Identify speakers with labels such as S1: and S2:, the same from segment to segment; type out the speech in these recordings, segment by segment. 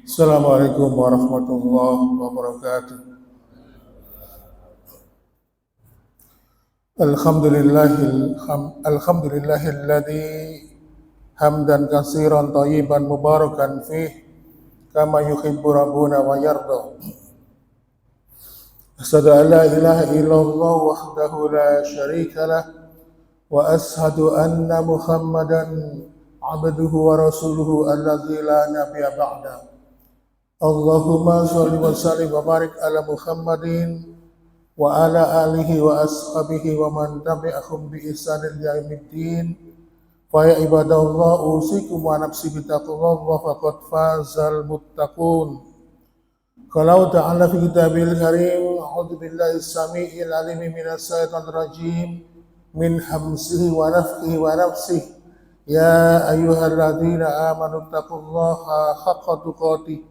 S1: Assalamualaikum warahmatullahi wabarakatuh. Alhamdulillahilladzi hamdan katsiran thayyiban mubarakan fih kama yuhibbu rabbuna wa yarda. Asyhadu an la ilaha illallah wahdahu la syarika lah wa asyhadu anna Muhammadan abduhu wa rasuluhu alladzi la nabiyya ba'da. Allahumma sholli wa sallim wa barik ala Muhammadin wa ala alihi wa ashabihi wa man tabi'ahum bi ihsanin ila yaumiddin. Fa ya ibadallah usikum wa nafsi bi taqwallah faqad fazal muttaqun. Qala ta'ala fi kitabil karim, a'udzu billahi as-sami'il 'alim minas syaitonir rajim min hamzihi wa nafthihi wa nafsihi. Ya ayyuhalladzina amanu taqullaha haqqa tuqatih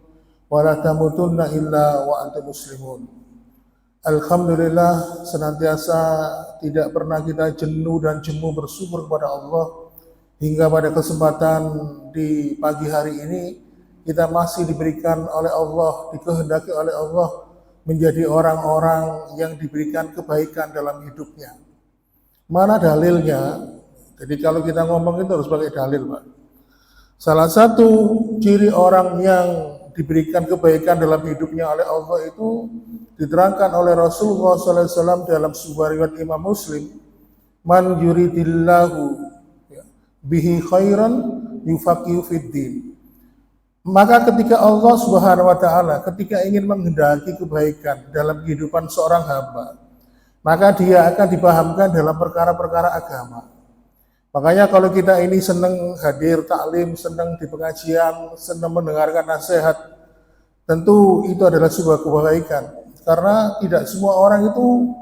S1: wa la tamutunna illa wa antum muslimun. Alhamdulillah, senantiasa tidak pernah kita jenuh dan jemu bersyukur kepada Allah hingga pada kesempatan di pagi hari ini kita masih diberikan oleh Allah, dikehendaki oleh Allah menjadi orang-orang yang diberikan kebaikan dalam hidupnya. Mana dalilnya? Jadi kalau kita ngomong itu harus pakai dalil, Pak. Salah satu ciri orang yang diberikan kebaikan dalam hidupnya oleh Allah itu diterangkan oleh Rasulullah SAW dalam sebuah riwayat Imam Muslim, man yuridillahu bihi khairan yufaqihu fiddin. Maka ketika Allah Subhanahu wa taala ketika ingin menghendaki kebaikan dalam kehidupan seorang hamba, maka dia akan dipahamkan dalam perkara-perkara agama. Makanya kalau kita ini senang hadir taklim, senang di pengajian, senang mendengarkan nasihat, tentu itu adalah sebuah kebaikan. Karena tidak semua orang itu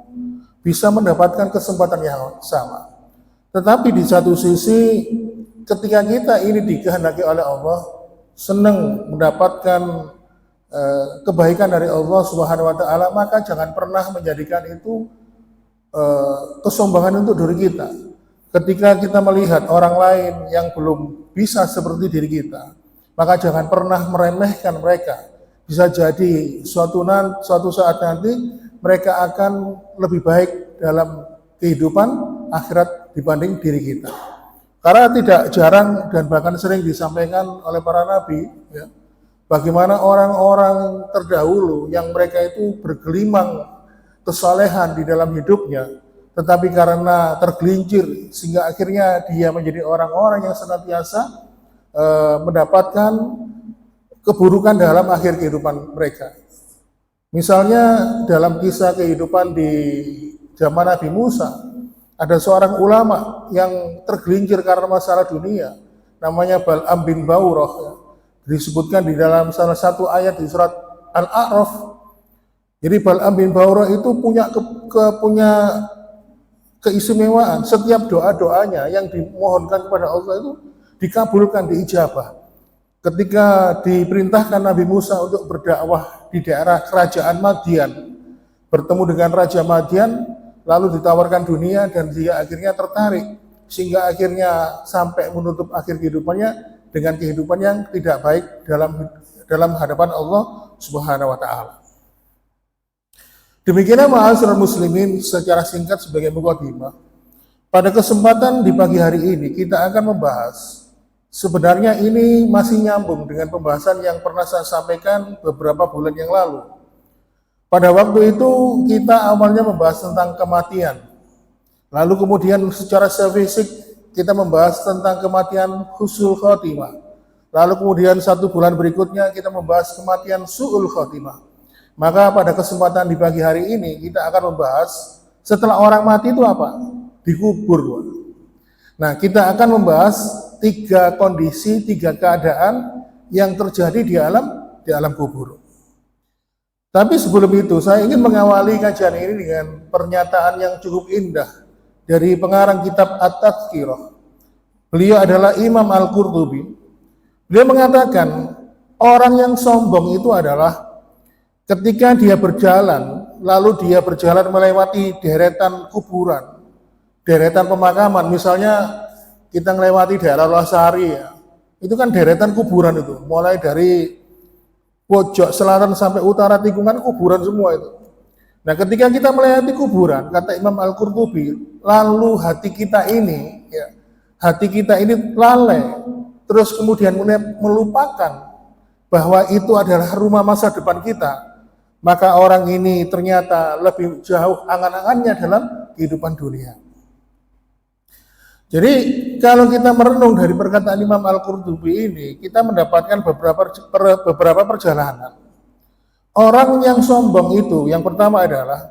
S1: bisa mendapatkan kesempatan yang sama. Tetapi di satu sisi, ketika kita ini dikehendaki oleh Allah, senang mendapatkan kebaikan dari Allah Subhanahu wa taala, maka jangan pernah menjadikan itu kesombongan untuk diri kita. Ketika kita melihat orang lain yang belum bisa seperti diri kita, maka jangan pernah meremehkan mereka. Bisa jadi suatu saat nanti mereka akan lebih baik dalam kehidupan akhirat dibanding diri kita. Karena tidak jarang dan bahkan sering disampaikan oleh para nabi, ya, bagaimana orang-orang terdahulu yang mereka itu bergelimang kesalehan di dalam hidupnya, tetapi karena tergelincir sehingga akhirnya dia menjadi orang-orang yang senantiasa mendapatkan keburukan dalam akhir kehidupan mereka. Misalnya dalam kisah kehidupan di zaman Nabi Musa, ada seorang ulama yang tergelincir karena masalah dunia, namanya Bal'am bin Ba'urah, ya. Disebutkan di dalam salah satu ayat di surat Al-A'raf. Jadi Bal'am bin Ba'urah itu punya keistimewaan, setiap doa-doanya yang dimohonkan kepada Allah itu dikabulkan, diijabah. Ketika diperintahkan Nabi Musa untuk berdakwah di daerah kerajaan Madian, bertemu dengan Raja Madian, lalu ditawarkan dunia dan dia akhirnya tertarik, sehingga akhirnya sampai menutup akhir kehidupannya dengan kehidupan yang tidak baik dalam hadapan Allah Subhanahu wa taala. Demikianlah ma'asyiral muslimin secara singkat sebagai mukadimah. Pada kesempatan di pagi hari ini kita akan membahas, sebenarnya ini masih nyambung dengan pembahasan yang pernah saya sampaikan beberapa bulan yang lalu. Pada waktu itu kita awalnya membahas tentang kematian. Lalu kemudian secara fisik kita membahas tentang kematian husnul khotimah. Lalu kemudian satu bulan berikutnya kita membahas kematian su'ul khotimah. Maka pada kesempatan di pagi hari ini kita akan membahas setelah orang mati itu apa? Dikubur. Nah, kita akan membahas 3 kondisi, 3 keadaan yang terjadi di alam kubur. Tapi sebelum itu saya ingin mengawali kajian ini dengan pernyataan yang cukup indah dari pengarang kitab At-Tadhkirah. Beliau adalah Imam Al-Qurtubi. Beliau mengatakan orang yang sombong itu adalah ketika dia berjalan, lalu dia berjalan melewati deretan kuburan, deretan pemakaman, misalnya kita melewati daerah Losari ya, itu kan deretan kuburan itu, mulai dari pojok selatan sampai utara tikungan kuburan semua itu. Nah, ketika kita melewati kuburan, kata Imam Al-Qurtubi, lalu hati kita ini, ya, hati kita ini lalai, terus kemudian melupakan bahwa itu adalah rumah masa depan kita, maka orang ini ternyata lebih jauh angan-angannya dalam kehidupan dunia. Jadi kalau kita merenung dari perkataan Imam Al-Qurtubi ini, kita mendapatkan beberapa perjalanan. Orang yang sombong itu, yang pertama adalah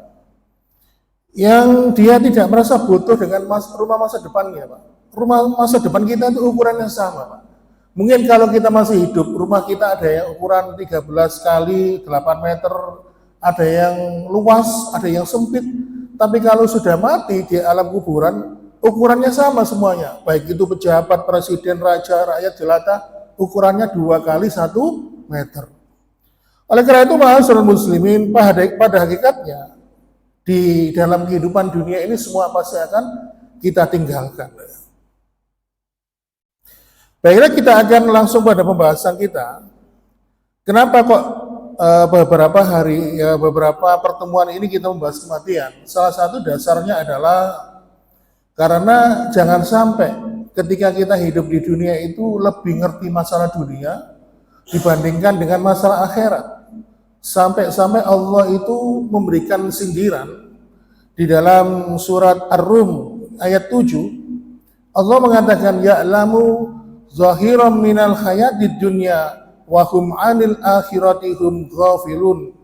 S1: yang dia tidak merasa butuh dengan rumah masa depannya, Pak. Rumah masa depan kita itu ukurannya sama, Pak. Mungkin kalau kita masih hidup, rumah kita ada yang ukuran 13 kali 8 meter, ada yang luas, ada yang sempit. Tapi kalau sudah mati di alam kuburan, ukurannya sama semuanya. Baik itu pejabat, presiden, raja, rakyat jelata, ukurannya 2 kali 1 meter. Oleh karena itu, ma'asyiral muslimin, pada hakikatnya di dalam kehidupan dunia ini semua pasti akan kita tinggalkan. Baiklah, kita akan langsung pada pembahasan kita. Kenapa kok beberapa pertemuan ini kita membahas kematian? Salah satu dasarnya adalah karena jangan sampai ketika kita hidup di dunia itu lebih ngerti masalah dunia dibandingkan dengan masalah akhirat. Sampai-sampai Allah itu memberikan sindiran di dalam surat Ar-Rum ayat 7. Allah mengatakan, ya'lamu zahiran minal hayatid dunya wa hum 'anil akhirati hum ghafilun.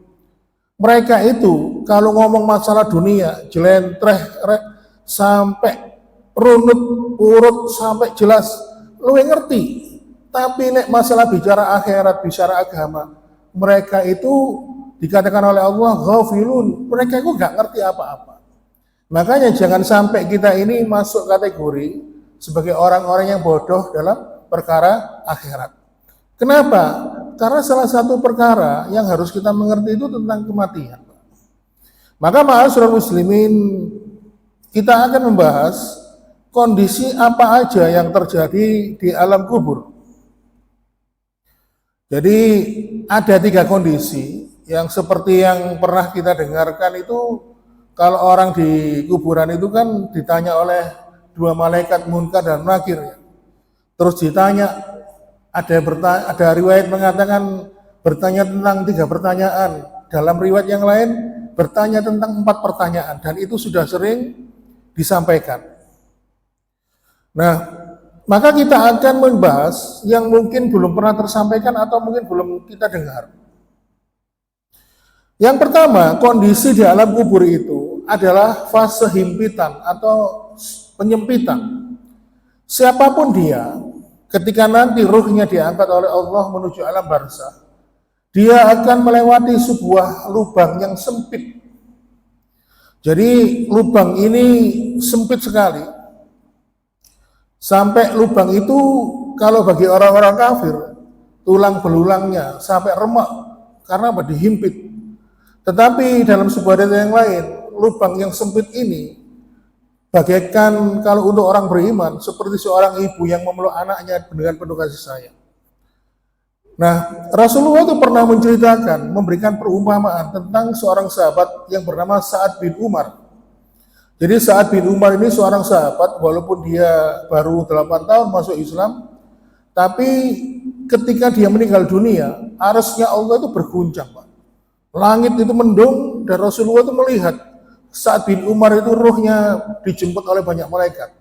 S1: Mereka itu kalau ngomong masalah dunia jelentreh sampai runut urut sampai jelas lu ngerti. Tapi nek masalah bicara akhirat, bicara agama, mereka itu dikatakan oleh Allah ghafilun, mereka itu nggak ngerti apa-apa. Makanya jangan sampai kita ini masuk kategori sebagai orang-orang yang bodoh dalam perkara akhirat. Kenapa? Karena salah satu perkara yang harus kita mengerti itu tentang kematian. Maka ma'asyiral muslimin, kita akan membahas kondisi apa aja yang terjadi di alam kubur. Jadi ada 3 kondisi yang seperti yang pernah kita dengarkan itu, kalau orang di kuburan itu kan ditanya oleh 2 malaikat Munkar dan Nakir. Terus ditanya, ada riwayat mengatakan bertanya tentang 3 pertanyaan. Dalam riwayat yang lain bertanya tentang 4 pertanyaan, dan itu sudah sering disampaikan. Nah, maka kita akan membahas yang mungkin belum pernah tersampaikan atau mungkin belum kita dengar. Yang pertama, kondisi di alam kubur itu adalah fase himpitan atau penyempitan. Siapapun dia, ketika nanti ruhnya diangkat oleh Allah menuju alam barzakh, dia akan melewati sebuah lubang yang sempit. Jadi lubang ini sempit sekali. Sampai lubang itu kalau bagi orang-orang kafir, tulang belulangnya sampai remak karena dihimpit. Tetapi dalam sebuah data yang lain, lubang yang sempit ini bagaikan kalau untuk orang beriman seperti seorang ibu yang memeluk anaknya dengan penuh kasih sayang. Nah, Rasulullah itu pernah menceritakan, memberikan perumpamaan tentang seorang sahabat yang bernama Sa'ad bin Umar. Jadi Sa'ad bin Umar ini seorang sahabat, walaupun dia baru 8 tahun masuk Islam, tapi ketika dia meninggal dunia, arsy-nya Allah itu berguncang, Pak. Langit itu mendung, dan Rasulullah itu melihat Sa'ad bin Umar itu ruhnya dijemput oleh banyak malaikat.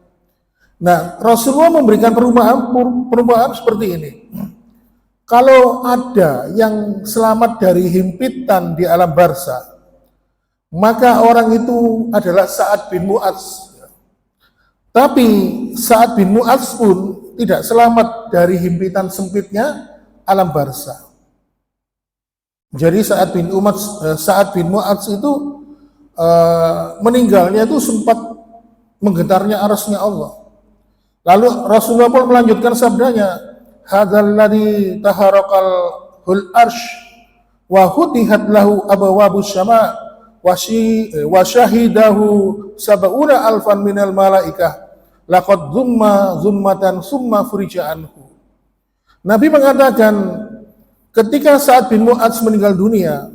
S1: Nah, Rasulullah memberikan perumpamaan seperti ini. Kalau ada yang selamat dari himpitan di alam barzakh, maka orang itu adalah Sa'ad bin Mu'adz. Tapi Sa'ad bin Mu'adz pun tidak selamat dari himpitan sempitnya alam barzakh. Jadi Sa'ad bin Mu'adz itu meninggalnya itu sempat menggetarnya arsy-nya Allah. Lalu Rasulullah pun melanjutkan sabdanya, hadzal ladzi taharaqal hul arsy wa hutihat lahu abwabus sama wa syahidahu sab'una alfan minal malaikah laqad dzumma dzummatan summa furija anhu. Nabi mengatakan ketika Sa'ad bin Mu'adz meninggal dunia,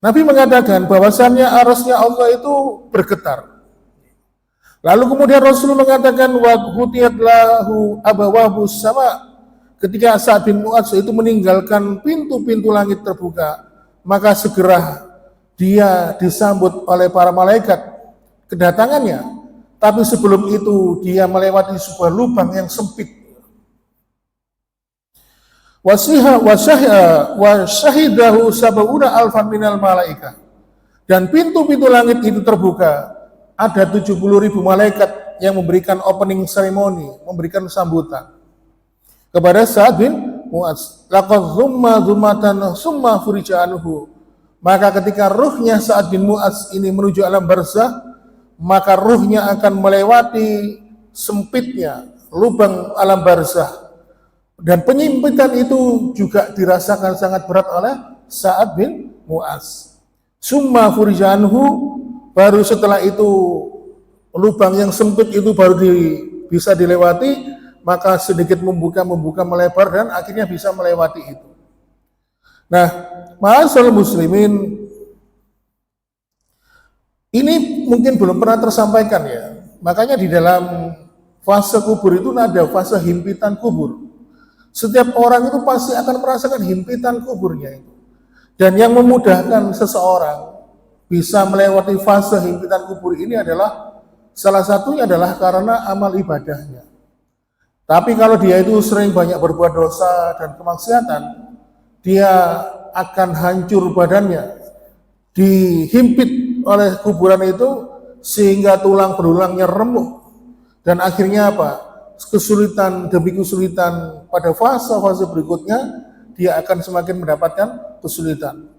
S1: Nabi mengatakan bahwasannya arasnya Allah itu bergetar. Lalu kemudian Rasulullah mengatakan wa hutiyat lahu abwabus sama. Ketika Sa'ad bin Mu'adz itu meninggalkan pintu-pintu langit terbuka, maka segera dia disambut oleh para malaikat kedatangannya. Tapi sebelum itu dia melewati sebuah lubang yang sempit. Wa syahidahu sab'una alfan minal malaikah. Dan pintu-pintu langit itu terbuka. Ada 70.000 malaikat yang memberikan opening ceremony, memberikan sambutan kepada Sa'ad bin Mu'adz. Laqad dzumma dzummatan summa furija anhu. Maka ketika ruhnya Sa'ad bin Mu'adz ini menuju alam barzah, maka ruhnya akan melewati sempitnya lubang alam barzah. Dan penyimpitan itu juga dirasakan sangat berat oleh Sa'ad bin Mu'adz. Summa furija anhu, baru setelah itu lubang yang sempit itu baru bisa dilewati, maka sedikit membuka melebar dan akhirnya bisa melewati itu. Nah, ma'asyiral muslimin, ini mungkin belum pernah tersampaikan ya. Makanya di dalam fase kubur itu ada fase himpitan kubur. Setiap orang itu pasti akan merasakan himpitan kuburnya itu. Dan yang memudahkan seseorang bisa melewati fase himpitan kubur ini adalah salah satunya adalah karena amal ibadahnya. Tapi kalau dia itu sering banyak berbuat dosa dan kemaksiatan, dia akan hancur badannya, dihimpit oleh kuburan itu sehingga tulang belulangnya remuk. Dan akhirnya apa? Kesulitan demi kesulitan pada fase-fase berikutnya, dia akan semakin mendapatkan kesulitan.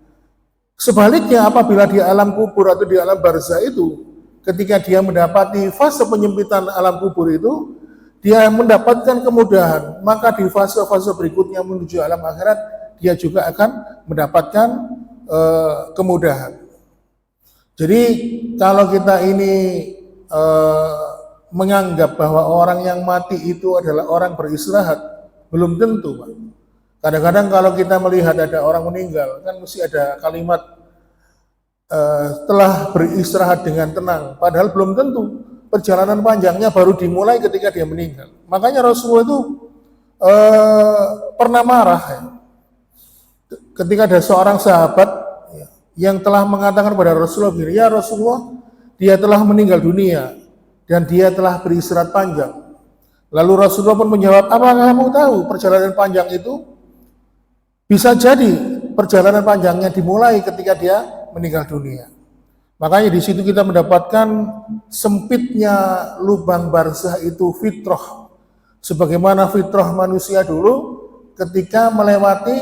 S1: Sebaliknya apabila di alam kubur atau di alam barzah itu, ketika dia mendapati fase penyempitan alam kubur itu, dia mendapatkan kemudahan, maka di fase-fase berikutnya menuju alam akhirat, dia juga akan mendapatkan kemudahan. Jadi kalau kita ini menganggap bahwa orang yang mati itu adalah orang beristirahat, belum tentu, Pak. Kadang-kadang kalau kita melihat ada orang meninggal, kan mesti ada kalimat telah beristirahat dengan tenang, padahal belum tentu. Perjalanan panjangnya baru dimulai ketika dia meninggal. Makanya Rasulullah itu pernah marah ya, ketika ada seorang sahabat yang telah mengatakan kepada Rasulullah, ya Rasulullah, dia telah meninggal dunia dan dia telah beristirahat panjang. Lalu Rasulullah pun menjawab, apakah kamu tahu perjalanan panjang itu bisa jadi perjalanan panjangnya dimulai ketika dia meninggal dunia. Makanya di situ kita mendapatkan sempitnya lubang barzah itu fitrah. Sebagaimana fitrah manusia dulu ketika melewati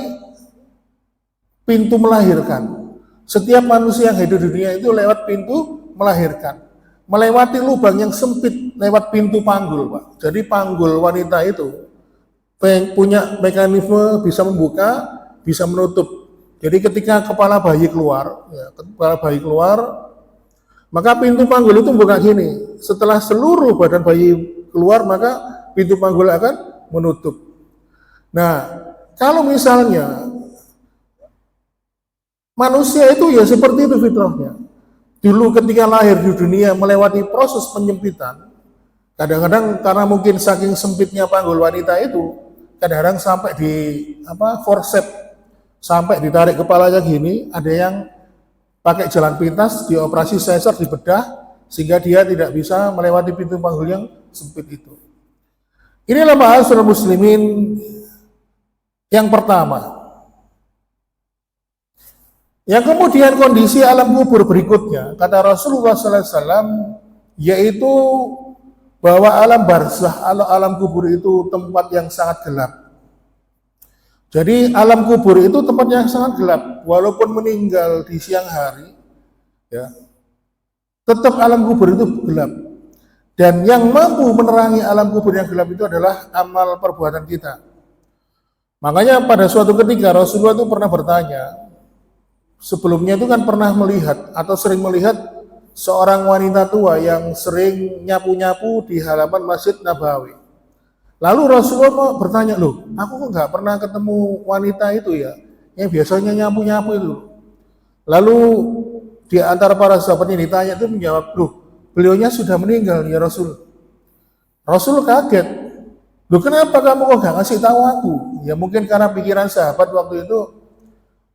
S1: pintu melahirkan. Setiap manusia yang hidup di dunia itu lewat pintu melahirkan. Melewati lubang yang sempit lewat pintu panggul, Pak. Jadi panggul wanita itu punya mekanisme bisa membuka, bisa menutup. Jadi ketika kepala bayi keluar, maka pintu panggul itu buka gini. Setelah seluruh badan bayi keluar, maka pintu panggul akan menutup. Nah, kalau misalnya manusia itu ya seperti itu fitrahnya. Dulu ketika lahir di dunia melewati proses penyempitan, kadang-kadang karena mungkin saking sempitnya panggul wanita itu, kadang-kadang sampai di forceps, sampai ditarik kepalanya gini, ada yang pakai jalan pintas, dioperasi sesar, dibedah, sehingga dia tidak bisa melewati pintu panggul yang sempit itu. Inilah ma'asyiral muslimin yang pertama. Yang kemudian kondisi alam kubur berikutnya, kata Rasulullah SAW, yaitu bahwa alam barzah, alam kubur itu tempat yang sangat gelap. Jadi alam kubur itu tempat yang sangat gelap, walaupun meninggal di siang hari, ya, tetap alam kubur itu gelap. Dan yang mampu menerangi alam kubur yang gelap itu adalah amal perbuatan kita. Makanya pada suatu ketika Rasulullah itu pernah bertanya, sebelumnya itu kan pernah melihat atau sering melihat seorang wanita tua yang sering nyapu-nyapu di halaman Masjid Nabawi. Lalu Rasulullah mau bertanya, loh, aku kok nggak pernah ketemu wanita itu ya, yang biasanya nyapu-nyapu itu. Lalu di antara para sahabat yang ditanya itu menjawab, loh, beliaunya sudah meninggal ya Rasul. Rasul kaget, loh kenapa kamu kok gak ngasih tahu aku? Ya mungkin karena pikiran sahabat waktu itu,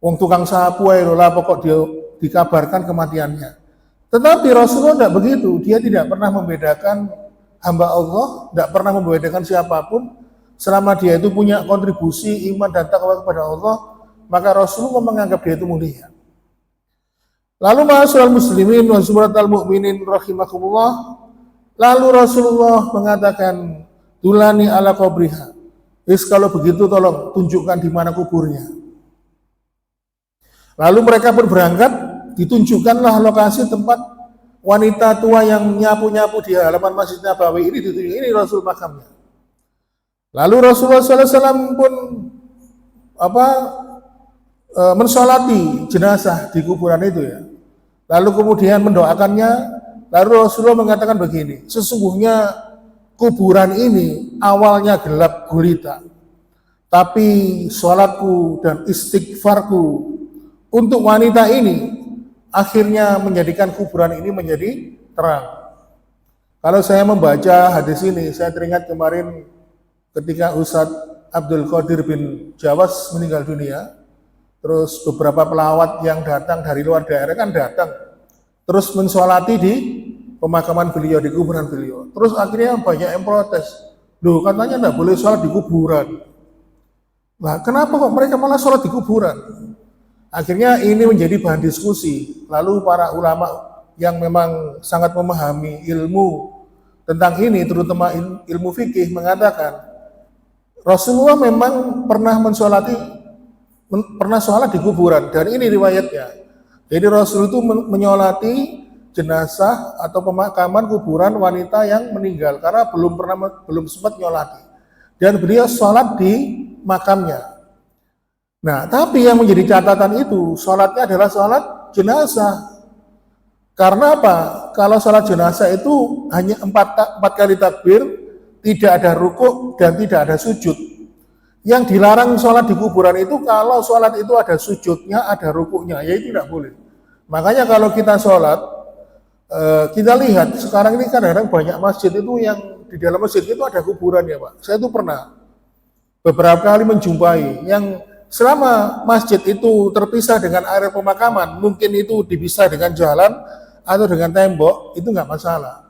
S1: wong tukang sapu ae lah pokok dia dikabarkan kematiannya. Tetapi Rasulullah tidak begitu, dia tidak pernah membedakan hamba Allah, tidak pernah membedakan siapapun, selama dia itu punya kontribusi iman dan takwa kepada Allah, maka Rasulullah menganggap dia itu mulia. Lalu ma'asyiral muslimin wa suratal mu'minin rahimakumullah, lalu Rasulullah mengatakan, tulani ala qabriha. Kalau begitu tolong tunjukkan di mana kuburnya. Lalu mereka pun berangkat, ditunjukkanlah lokasi tempat wanita tua yang nyapu-nyapu di halaman Masjid Nabawi ini, ditunjuk ini Rasul makamnya. Lalu Rasulullah SAW pun mensolati jenazah di kuburan itu ya. Lalu kemudian mendoakannya. Lalu Rasulullah mengatakan begini, sesungguhnya kuburan ini awalnya gelap gulita, tapi sholatku dan istighfarku untuk wanita ini akhirnya menjadikan kuburan ini menjadi terang. Kalau saya membaca hadis ini, saya teringat kemarin ketika Ustadz Abdul Qadir bin Jawas meninggal dunia, terus beberapa pelawat yang datang dari luar daerah kan datang, terus mensolati di pemakaman beliau, di kuburan beliau. Terus akhirnya banyak yang protes, loh katanya tidak boleh sholat di kuburan. Nah kenapa kok mereka malah sholat di kuburan? Akhirnya ini menjadi bahan diskusi. Lalu para ulama yang memang sangat memahami ilmu tentang ini, terutama ilmu fikih, mengatakan Rasulullah memang pernah sholat di kuburan, dan ini riwayatnya. Jadi Rasul itu menyolati jenazah atau pemakaman kuburan wanita yang meninggal karena belum sempat nyolati, dan beliau sholat di makamnya. Nah, tapi yang menjadi catatan itu, sholatnya adalah sholat jenazah. Karena apa? Kalau sholat jenazah itu hanya 4 kali takbir, tidak ada rukuk dan tidak ada sujud. Yang dilarang sholat di kuburan itu kalau sholat itu ada sujudnya, ada rukuknya, ya itu tidak boleh. Makanya kalau kita sholat, kita lihat sekarang ini kadang-kadang banyak masjid itu yang di dalam masjid itu ada kuburan ya Pak. Saya itu pernah beberapa kali menjumpai yang selama masjid itu terpisah dengan area pemakaman, mungkin itu dipisah dengan jalan atau dengan tembok, itu nggak masalah.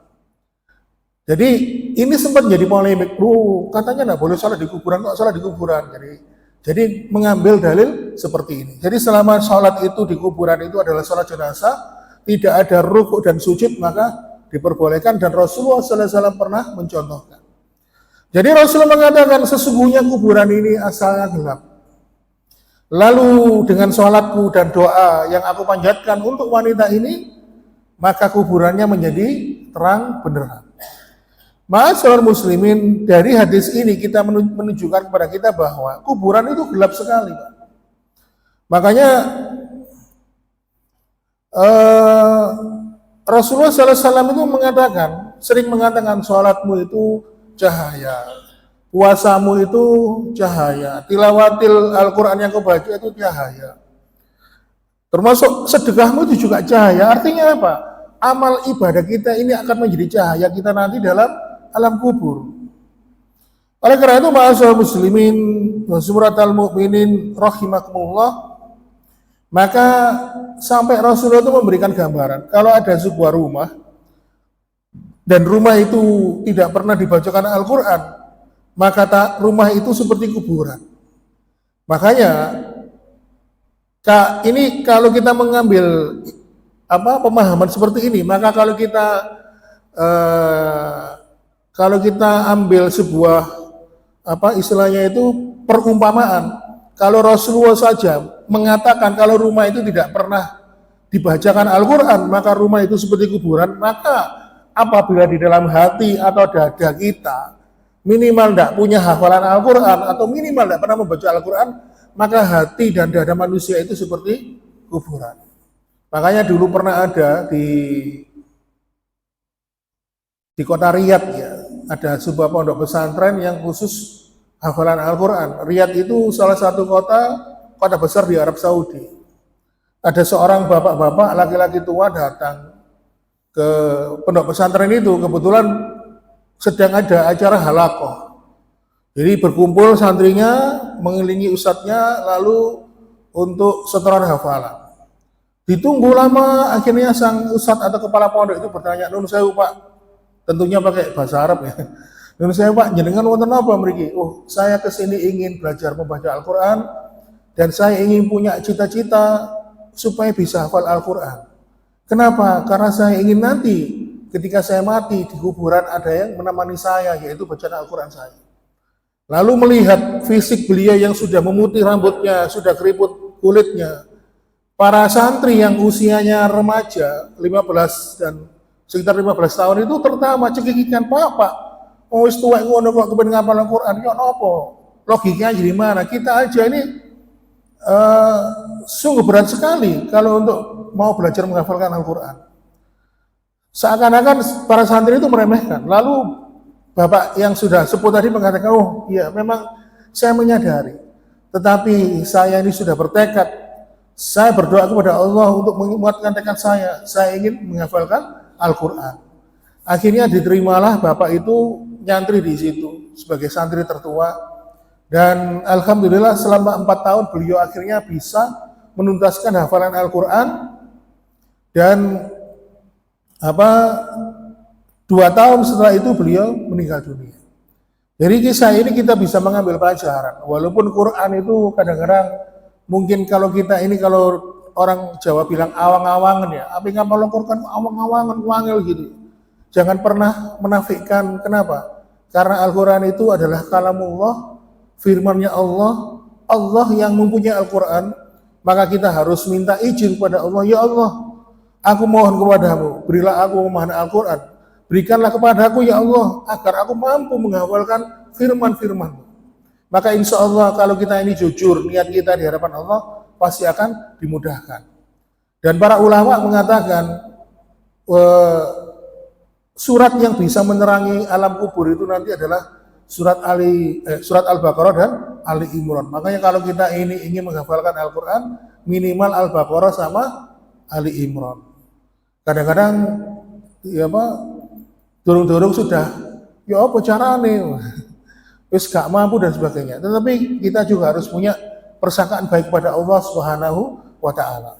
S1: Jadi ini sempat jadi polemik, katanya nggak boleh sholat di kuburan, kok sholat di kuburan. Jadi mengambil dalil seperti ini. Jadi selama sholat itu di kuburan itu adalah sholat jenazah, tidak ada rukuk dan sujud, maka diperbolehkan, dan Rasulullah SAW pernah mencontohkan. Jadi Rasulullah mengatakan sesungguhnya kuburan ini asalnya gelap. Lalu dengan sholatku dan doa yang aku panjatkan untuk wanita ini, maka kuburannya menjadi terang benderang. Ma'asyiral muslimin, dari hadis ini kita menunjukkan kepada kita bahwa kuburan itu gelap sekali, Pak. Makanya Rasulullah SAW itu sering mengatakan sholatmu itu cahaya, puasamu itu cahaya, tilawatil Al-Quran yang kau baca itu cahaya, termasuk sedekahmu itu juga cahaya. Artinya apa? Amal ibadah kita ini akan menjadi cahaya kita nanti dalam alam kubur. Oleh karena itu ma'asyiral muslimin wa suratal mu'minin rahimakumullah, maka sampai Rasulullah itu memberikan gambaran kalau ada sebuah rumah dan rumah itu tidak pernah dibacakan Al-Quran, maka rumah itu seperti kuburan. Makanya ini kalau kita mengambil pemahaman seperti ini, maka kalau kita ambil sebuah istilahnya itu perumpamaan, kalau Rasulullah saja mengatakan kalau rumah itu tidak pernah dibacakan Al-Quran, maka rumah itu seperti kuburan, maka apabila di dalam hati atau dada kita minimal tidak punya hafalan Al-Quran atau minimal tidak pernah membaca Al-Quran, maka hati dan dada manusia itu seperti kuburan. Makanya dulu pernah ada di kota Riyadh ya, ada sebuah pondok pesantren yang khusus hafalan Al-Quran. Riyadh itu salah satu kota besar di Arab Saudi. Ada seorang bapak-bapak laki-laki tua datang ke pondok pesantren itu, kebetulan sedang ada acara halakoh. Jadi berkumpul santrinya mengelilingi ustadznya lalu untuk setoran hafalan. Ditunggu lama, akhirnya sang ustadz atau kepala pondok itu bertanya, "Nun sewu Pak," tentunya pakai bahasa Arab ya. "Nun sewu Pak, jenengan wonten apa mriki?" "Oh, saya kesini ingin belajar membaca Al-Quran dan saya ingin punya cita-cita supaya bisa hafal Al-Quran. Kenapa? Karena saya ingin nanti ketika saya mati di kuburan ada yang menemani saya, yaitu bacaan Al-Quran saya." Lalu melihat fisik beliau yang sudah memutih rambutnya, sudah keriput kulitnya, para santri yang usianya remaja 15 dan sekitar 15 tahun itu terutama cekikikan, "Pak, oh wis tuwek ngono kok kepen ngapal Al-Qur'an yo napa? Logikanya jadi mana? Kita aja ini sungguh berat sekali kalau untuk mau belajar menghafalkan Al-Qur'an." Seakan-akan para santri itu meremehkan. Lalu bapak yang sudah sepuh tadi mengatakan, "Oh iya, memang saya menyadari. Tetapi saya ini sudah bertekad. Saya berdoa kepada Allah untuk menguatkan tekad saya. Saya ingin menghafalkan Al-Quran." Akhirnya diterimalah bapak itu nyantri di situ sebagai santri tertua. Dan alhamdulillah selama 4 tahun beliau akhirnya bisa menuntaskan hafalan Al-Quran. Dan 2 tahun setelah itu beliau meninggal dunia. Dari kisah ini kita bisa mengambil pelajaran. Walaupun Quran itu kadang-kadang mungkin kalau orang Jawa bilang awang-awangan ya, apa yang ngapal Quran awang-awangan, wangel gitu. Jangan pernah menafikan. Kenapa? Karena Al-Quran itu adalah kalamullah, firman-Nya Allah. Allah yang mempunyai Al-Quran, maka kita harus minta izin kepada Allah, "Ya Allah, aku mohon kepadamu, berilah aku memahami Al-Quran. Berikanlah kepadaku ya Allah, agar aku mampu menghafalkan firman-firman-Mu." Maka insya Allah kalau kita ini jujur, niat kita di hadapan Allah pasti akan dimudahkan. Dan para ulama mengatakan surat yang bisa menerangi alam kubur itu nanti adalah surat Al-Baqarah dan Ali Imran. Makanya kalau kita ini ingin menghafalkan Al-Quran, minimal Al-Baqarah sama Ali Imran. Kadang-kadang dorong-dorong sudah, ya apa carane? Wis gak mampu dan sebagainya. Tetapi kita juga harus punya persangkaan baik pada Allah Subhanahu wa taala.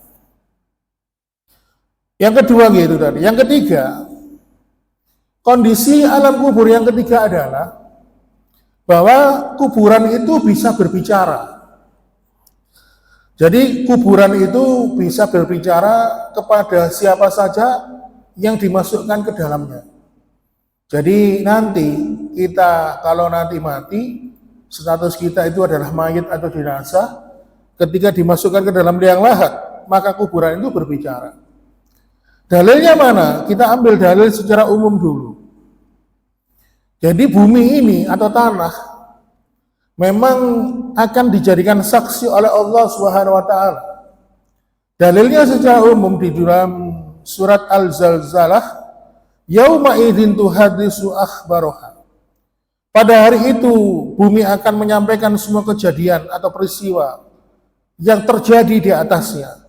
S1: Yang kedua gitu tadi. Yang ketiga, kondisi alam kubur yang ketiga adalah bahwa kuburan itu bisa berbicara. Jadi kuburan itu bisa berbicara kepada siapa saja yang dimasukkan ke dalamnya. Jadi nanti kita kalau nanti mati, status kita itu adalah mayit atau jenazah. Ketika dimasukkan ke dalam liang lahat, maka kuburan itu berbicara. Dalilnya mana? Kita ambil dalil secara umum dulu. Jadi bumi ini atau tanah memang akan dijadikan saksi oleh Allah Subhanahu wa taala. Dalilnya secara umum di dalam surat Al-Zalzalah, "Yauma idzin tuhaddisu akhbaraha." Pada hari itu bumi akan menyampaikan semua kejadian atau peristiwa yang terjadi di atasnya.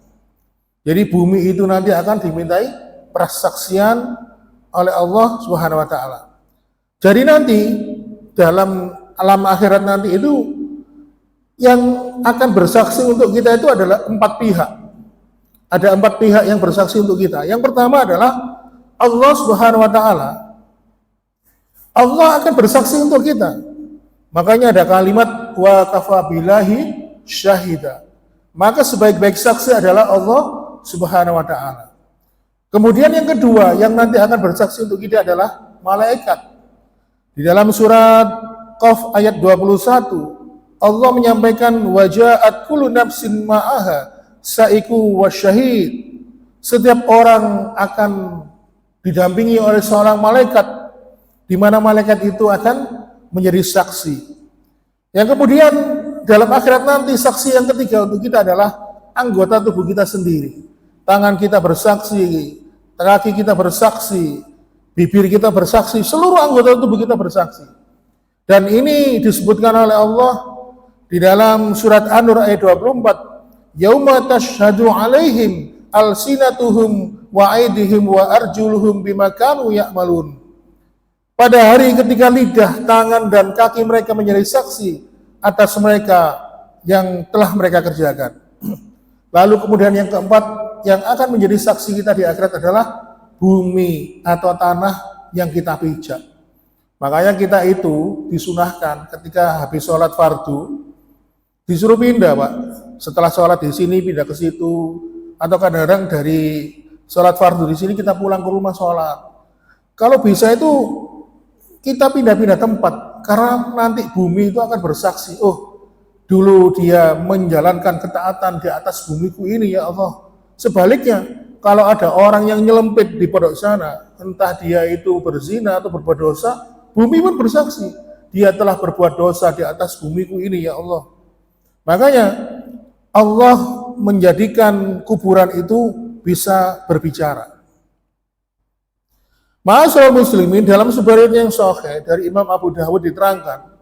S1: Jadi bumi itu nanti akan dimintai persaksian oleh Allah Subhanahu wa taala. Jadi nanti dalam alam akhirat nanti itu yang akan bersaksi untuk kita itu adalah 4 pihak. Ada 4 pihak yang bersaksi untuk kita. Yang pertama adalah Allah Subhanahu wa taala. Allah akan bersaksi untuk kita. Makanya ada kalimat wa kafa billahi syahida. Maka sebaik-baik saksi adalah Allah Subhanahu wa taala. Kemudian yang kedua yang nanti akan bersaksi untuk kita adalah malaikat. Di dalam surat Qaf ayat 21, Allah menyampaikan waja'at kullu nafsin ma'aha sa'iku wasyahid. Setiap orang akan didampingi oleh seorang malaikat, di mana malaikat itu akan menjadi saksi. Yang kemudian dalam akhirat nanti saksi yang ketiga untuk kita adalah anggota tubuh kita sendiri. Tangan kita bersaksi, kaki kita bersaksi, bibir kita bersaksi, seluruh anggota tubuh kita bersaksi. Dan ini disebutkan oleh Allah di dalam surat An-Nur ayat 24, yauma tashhadu alaihim alsinatuhum wa aydihim wa arjuluhum bima kanu ya'malun. Pada hari ketika lidah, tangan dan kaki mereka menjadi saksi atas mereka yang telah mereka kerjakan. Lalu kemudian yang keempat yang akan menjadi saksi kita di akhirat adalah bumi atau tanah yang kita pijak. Makanya kita itu disunahkan ketika habis sholat fardu disuruh pindah, Pak. Setelah sholat di sini pindah ke situ, atau kadang-kadang dari sholat fardu di sini kita pulang ke rumah sholat. Kalau bisa itu kita pindah-pindah tempat, karena nanti bumi itu akan bersaksi, oh dulu dia menjalankan ketaatan di atas bumiku ini ya Allah. Sebaliknya, kalau ada orang yang nyelempit di pondok sana, entah dia itu berzina atau berbuat dosa, bumi pun bersaksi, dia telah berbuat dosa di atas bumiku ini ya Allah. Makanya Allah menjadikan kuburan itu bisa berbicara. Ma'asyiral muslimin, dalam sebuah riwayat yang sahih dari Imam Abu Dawud diterangkan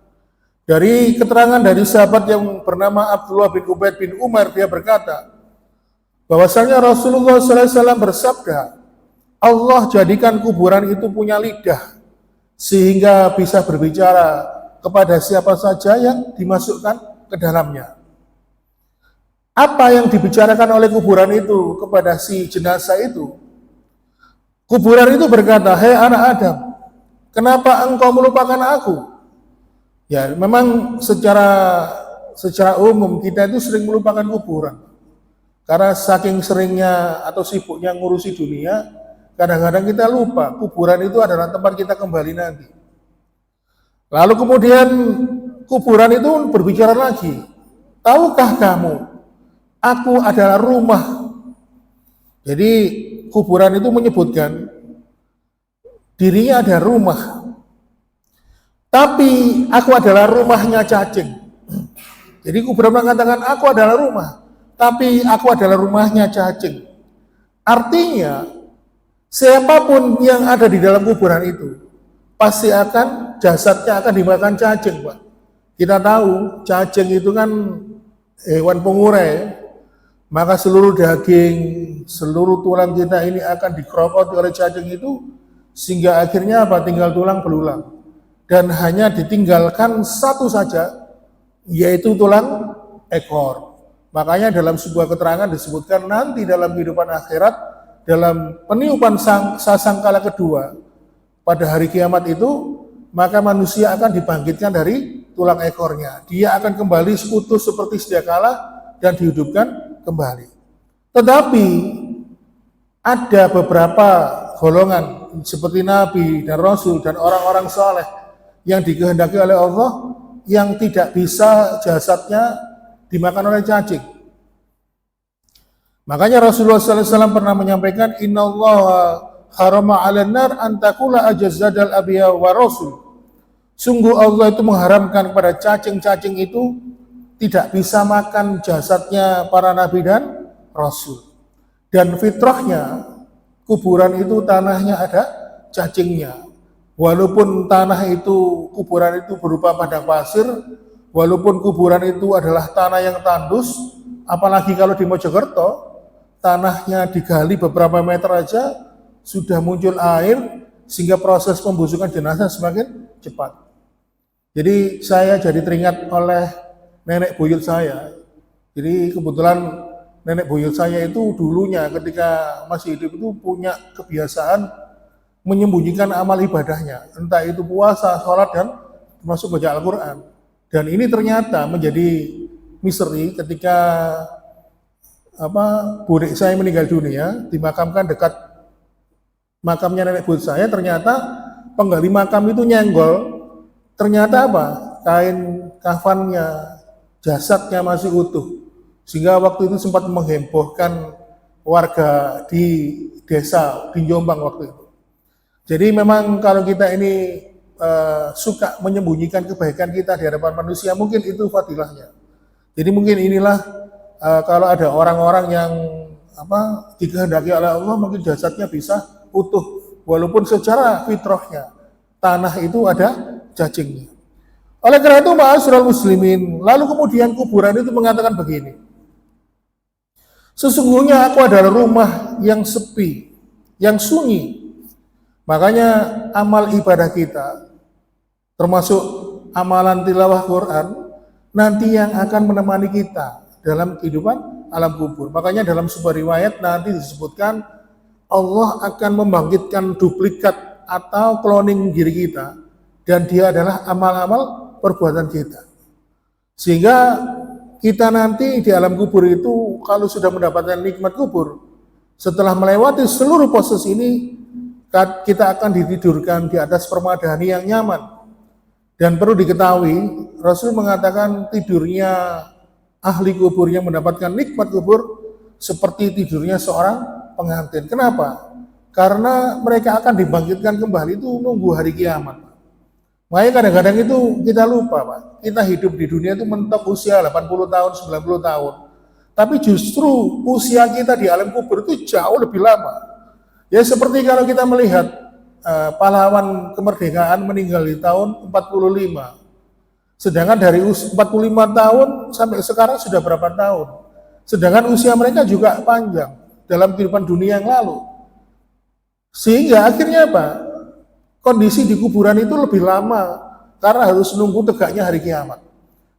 S1: dari keterangan dari sahabat yang bernama Abdullah bin Ubaid bin Umar, dia berkata bahwasanya Rasulullah SAW bersabda, Allah jadikan kuburan itu punya lidah sehingga bisa berbicara kepada siapa saja yang dimasukkan ke dalamnya. Apa yang dibicarakan oleh kuburan itu kepada si jenazah itu? Kuburan itu berkata, "Hei anak Adam, kenapa engkau melupakan aku?" Ya, memang secara umum kita itu sering melupakan kuburan. Karena saking seringnya atau sibuknya ngurusi dunia, kadang-kadang kita lupa kuburan itu adalah tempat kita kembali nanti. Lalu kemudian kuburan itu berbicara lagi, "Tahukah kamu, aku adalah rumah." Jadi kuburan itu menyebutkan dirinya ada rumah, tapi aku adalah rumahnya cacing. Jadi kuburan mengatakan aku adalah rumah, tapi aku adalah rumahnya cacing. Artinya siapapun yang ada di dalam kuburan itu pasti akan jasadnya akan dimakan cacing, Pak. Kita tahu cacing itu kan hewan pengurai, maka seluruh daging, seluruh tulang kita ini akan dikerokot oleh cacing itu, sehingga akhirnya apa? Tinggal tulang belulang. Dan hanya ditinggalkan satu saja, yaitu tulang ekor. Makanya dalam sebuah keterangan disebutkan nanti dalam kehidupan akhirat, dalam peniupan sasangkala kedua, pada hari kiamat itu, maka manusia akan dibangkitkan dari tulang ekornya. Dia akan kembali sekutu seperti sedia kala dan dihidupkan kembali. Tetapi ada beberapa golongan seperti Nabi dan Rasul dan orang-orang saleh yang dikehendaki oleh Allah yang tidak bisa jasadnya dimakan oleh cacing. Makanya Rasulullah SAW pernah menyampaikan, Innallaha harama 'alan nar an takula ajzadal abiya wa rasul. Sungguh Allah itu mengharamkan kepada cacing-cacing itu tidak bisa makan jasadnya para nabi dan rasul. Dan fitrahnya kuburan itu tanahnya ada cacingnya. Walaupun tanah itu, kuburan itu berupa padang pasir, walaupun kuburan itu adalah tanah yang tandus, apalagi kalau di Mojokerto, tanahnya digali beberapa meter aja, sudah muncul air, sehingga proses pembusukan jenazah semakin cepat. Jadi saya jadi teringat oleh nenek buyut saya. Jadi kebetulan nenek buyut saya itu dulunya ketika masih hidup itu punya kebiasaan menyembunyikan amal ibadahnya, entah itu puasa, sholat, dan termasuk baca Al-Quran. Dan ini ternyata menjadi misteri ketika budik saya meninggal dunia, dimakamkan dekat makamnya nenek buyut saya, ternyata penggali makam itu nyenggol, ternyata kain kafannya, jasadnya masih utuh, sehingga waktu itu sempat menghebohkan warga di desa di Jombang waktu itu. Jadi memang kalau kita ini suka menyembunyikan kebaikan kita di hadapan manusia, mungkin itu fadilahnya. Jadi mungkin inilah kalau ada orang-orang yang dikehendaki oleh Allah, mungkin jasadnya bisa utuh walaupun secara fitrahnya tanah itu ada cacingnya. Oleh karena itu ma'asyiral muslimin, lalu kemudian kuburan itu mengatakan begini, sesungguhnya aku adalah rumah yang sepi, yang sunyi. Makanya amal ibadah kita, termasuk amalan tilawah Quran, nanti yang akan menemani kita dalam kehidupan alam kubur. Makanya dalam sebuah riwayat nanti disebutkan Allah akan membangkitkan duplikat atau cloning diri kita, dan dia adalah amal-amal perbuatan kita. Sehingga kita nanti di alam kubur itu kalau sudah mendapatkan nikmat kubur, setelah melewati seluruh proses ini, kita akan ditidurkan di atas permadani yang nyaman. Dan perlu diketahui, Rasul mengatakan tidurnya ahli kubur yang mendapatkan nikmat kubur seperti tidurnya seorang pengantin. Kenapa? Karena mereka akan dibangkitkan kembali itu nunggu hari kiamat. Makanya kadang-kadang itu kita lupa, Pak. Kita hidup di dunia itu mentok usia 80 tahun, 90 tahun. Tapi justru usia kita di alam kubur itu jauh lebih lama. Ya seperti kalau kita melihat pahlawan kemerdekaan meninggal di tahun 45. Sedangkan dari 45 tahun sampai sekarang sudah berapa tahun? Sedangkan usia mereka juga panjang dalam kehidupan dunia yang lalu. Sehingga akhirnya apa? Kondisi di kuburan itu lebih lama karena harus nunggu tegaknya hari kiamat.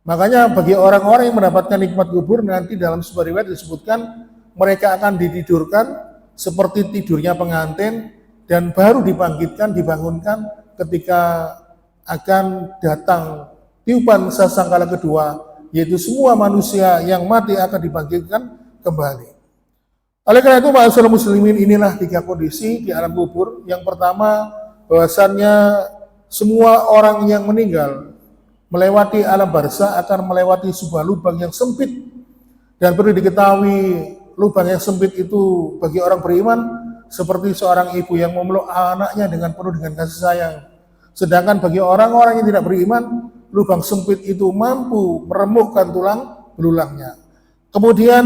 S1: Makanya bagi orang-orang yang mendapatkan nikmat kubur nanti dalam sebuah riwayat disebutkan mereka akan ditidurkan seperti tidurnya pengantin dan baru dibangkitkan, dibangunkan ketika akan datang tiupan sasangkala kedua, yaitu semua manusia yang mati akan dibangkitkan kembali. Oleh karena itu, ma'asyiral muslimin, inilah 3 kondisi di alam kubur. Yang pertama, bahwasannya semua orang yang meninggal melewati alam barzakh akan melewati sebuah lubang yang sempit, dan perlu diketahui lubang yang sempit itu bagi orang beriman seperti seorang ibu yang memeluk anaknya dengan penuh dengan kasih sayang. Sedangkan bagi orang-orang yang tidak beriman, lubang sempit itu mampu meremukkan tulang belulangnya. Kemudian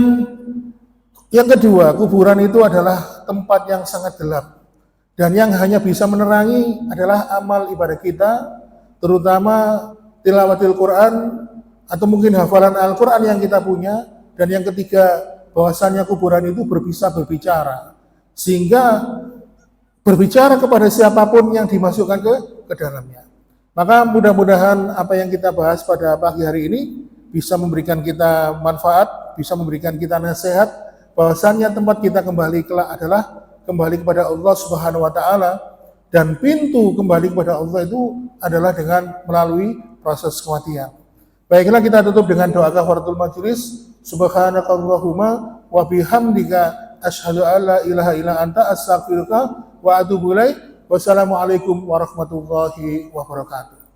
S1: yang kedua, kuburan itu adalah tempat yang sangat gelap, dan yang hanya bisa menerangi adalah amal ibadah kita, terutama tilawatil Quran atau mungkin hafalan Al-Quran yang kita punya. Dan yang ketiga, bahwasannya kuburan itu bisa berbicara, sehingga berbicara kepada siapapun yang dimasukkan ke dalamnya. Maka mudah-mudahan apa yang kita bahas pada pagi hari ini bisa memberikan kita manfaat, bisa memberikan kita nasihat, bahwasannya tempat kita kembali kelak adalah kembali kepada Allah Subhanahu wa taala, dan pintu kembali kepada Allah itu adalah dengan melalui proses kematian. Baiklah, kita tutup dengan doa kafaratul majelis. Subhanakallahumma wa bihamdika asyhadu an la ilaha illa anta astaghfiruka wa atubu ilaik. Wassalamualaikum warahmatullahi wabarakatuh.